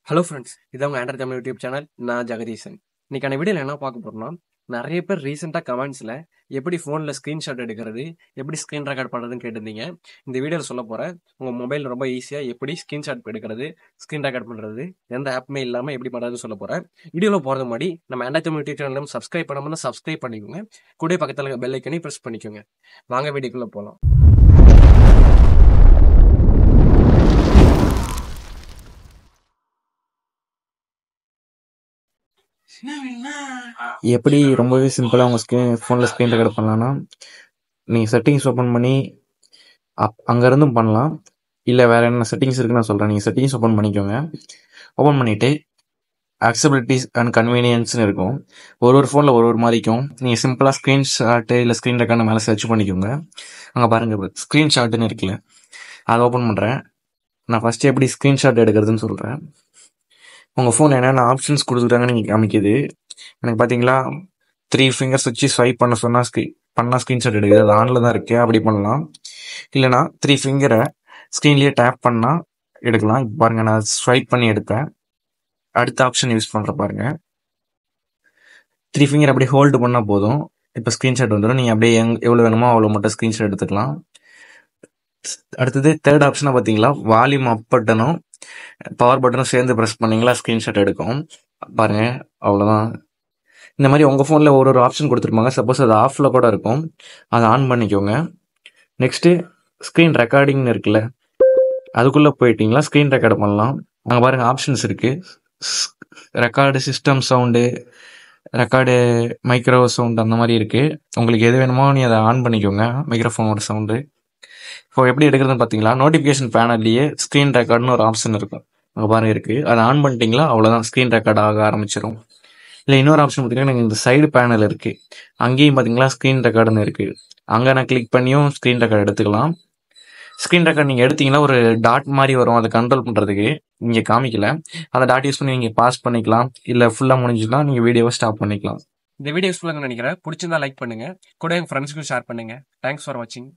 Hello friends, இது உங்கள் Android Tamil YouTube channel. நான் ஜெகதீசன். இன்னைக்கான வீடியோவில் என்ன பார்க்க போகிறோம்னா, நிறைய பேர் ரீசெண்டாக கமெண்ட்ஸில் எப்படி ஃபோனில் ஸ்க்ரீன்ஷாட் எடுக்கிறது, எப்படி ஸ்க்ரீன் ரெக்கார்ட் பண்ணுறதுன்னு கேட்டிருந்தீங்க. இந்த வீடியோவில் சொல்ல போகிறேன். உங்கள் மொபைல் ரொம்ப ஈஸியாக எப்படி ஸ்க்ரீன்ஷாட் எடுக்கிறது, ஸ்க்ரீன் ரெக்கார்ட் பண்ணுறது, எந்த ஆப்புமே இல்லாமல் எப்படி பண்ணுறதுன்னு சொல்ல போகிறேன். வீடியோவில் போகிறது முன்னாடி நம்ம ஆண்ட்ராய்ட் தமிழ் யூடியூப் சேனலும் சப்ஸ்கிரைப் பண்ணாமல் சப்ஸ்கிரைப் பண்ணிக்கோங்க. கூட பக்கத்தில் பெல் ஐக்கனையும் ப்ரெஸ் பண்ணிக்கோங்க. வாங்க வீடியோக்குள்ளே போகலாம். எப்படி ரொம்பவே சிம்பிளாக உங்கள் ஃபோனில் ஸ்க்ரீன் ரெக்கார்ட் பண்ணலான்னா, நீங்கள் செட்டிங்ஸ் ஓப்பன் பண்ணி அங்கேருந்தும் பண்ணலாம். இல்லை வேறு என்ன செட்டிங்ஸ் இருக்குன்னு நான் சொல்கிறேன். நீங்கள் செட்டிங்ஸ் ஓப்பன் பண்ணிக்கோங்க. ஓப்பன் பண்ணிவிட்டு அக்சபிலிட்டிஸ் அண்ட் கன்வீனியன்ஸ்னு இருக்கும். ஒரு ஃபோனில் ஒரு மாதிரிக்கும். நீங்கள் சிம்பிளாக ஸ்க்ரீன்ஷாட்டு இல்லை ஸ்க்ரீன் ரெக்கார்டு மேலே சர்ச் பண்ணிக்கோங்க. அங்கே பாருங்கள் ஸ்க்ரீன்ஷாட்டுன்னு இருக்குல்ல, அதை ஓப்பன் பண்ணுறேன். நான் ஃபஸ்ட்டு எப்படி ஸ்க்ரீன்ஷாட் எடுக்கிறதுன்னு சொல்கிறேன். உங்கள் ஃபோன் என்னென்ன ஆப்ஷன்ஸ் கொடுத்துட்டாங்கன்னு நீங்கள் காமிக்குது. எனக்கு பார்த்தீங்களா 3 ஃபிங்கர்ஸ் வச்சு ஸ்வைப் பண்ண சொன்னால் பண்ணால் ஸ்க்ரீன்ஷாட் எடுக்குது. அது ஆனில் தான் இருக்குது, அப்படி பண்ணலாம். இல்லைனா 3 ஃபிங்கரை ஸ்க்ரீன்லேயே டேப் பண்ணால் எடுக்கலாம். இப்போ பாருங்கள், நான் ஸ்வைப் பண்ணி எடுப்பேன். அடுத்த ஆப்ஷன் யூஸ் பண்ணுற பாருங்கள். 3 ஃபிங்கர் அப்படியே ஹோல்டு பண்ணால் போதும், இப்போ ஸ்க்ரீன்ஷாட் வந்துடும். நீங்கள் அப்படியே எவ்வளோ வேணுமோ அவ்வளோ மட்டும் ஸ்க்ரீன்ஷாட் எடுத்துக்கலாம். அடுத்தது தேர்ட் ஆப்ஷனாக பார்த்தீங்களா, வால்யூம் அப் பட்டனும் பவர் பட்டனும் சேர்ந்து ப்ரெஸ் பண்ணிங்களா ஸ்க்ரீன்ஷாட் எடுக்கும். பாருங்கள், அவ்வளோதான். இந்த மாதிரி உங்கள் ஃபோனில் ஒரு ஆப்ஷன் கொடுத்துருப்பாங்க. சப்போஸ் அது ஆஃபில் கூட இருக்கும், அதை ஆன் பண்ணிக்கோங்க. நெக்ஸ்ட்டு ஸ்க்ரீன் ரெக்கார்டிங்னு இருக்குல்ல, அதுக்குள்ளே போயிட்டீங்களா ஸ்க்ரீன் ரெக்கார்டு பண்ணலாம். அங்கே பாருங்கள் ஆப்ஷன்ஸ் இருக்குது. Record system sound, record micro sound, அந்த மாதிரி இருக்குது. உங்களுக்கு எது வேணுமோ நீ அதை ஆன் பண்ணிக்கோங்க, மைக்ரோஃபோனோட சவுண்டு. இப்போ எப்படி எடுக்கிறதுன்னு பார்த்தீங்களா, நோட்டிஃபிகேஷன் பேனல்லையே ஸ்க்ரீன் ரெக்கார்டுன்னு ஒரு ஆப்ஷன் இருக்கும். அங்கே பாருங்கள் இருக்குது. அதை ஆன் பண்ணிட்டீங்களா அவ்வளோதான், ஸ்க்ரீன் ரெக்கார்ட் ஆக ஆரம்பிச்சிடும். இல்லை இன்னொரு ஆப்ஷன் பார்த்தீங்கன்னா, எனக்கு இந்த சைடு பேனல் இருக்குது, அங்கேயும் பார்த்தீங்களா ஸ்க்ரீன் ரெக்கார்டுன்னு இருக்குது. அங்கே நான் கிளிக் பண்ணியும் ஸ்க்ரீன் ரெக்கார்டு எடுத்துக்கலாம். ஸ்க்ரீன் ரெக்கார்ட் நீங்கள் எடுத்தீங்கன்னா ஒரு டாட் மாதிரி வரும், அதை கண்ட்ரோல் பண்ணுறதுக்கு இங்கே காமிக்கல. அந்த டாட் யூஸ் பண்ணி நீங்கள் பாஸ் பண்ணிக்கலாம், இல்லை ஃபுல்லாக முடிஞ்சுன்னா நீங்கள் வீடியோவை ஸ்டாப் பண்ணிக்கலாம். இந்த வீடியோ யூஸ்ஃபுல்லாக நினைக்கிறேன். பிடிச்சிருந்தா லைக் பண்ணுங்கள், கூட எங்கள் ஃப்ரெண்ட்ஸுக்கும் ஷேர் பண்ணுங்கள். தேங்க்ஸ் ஃபார் வாட்சிங்.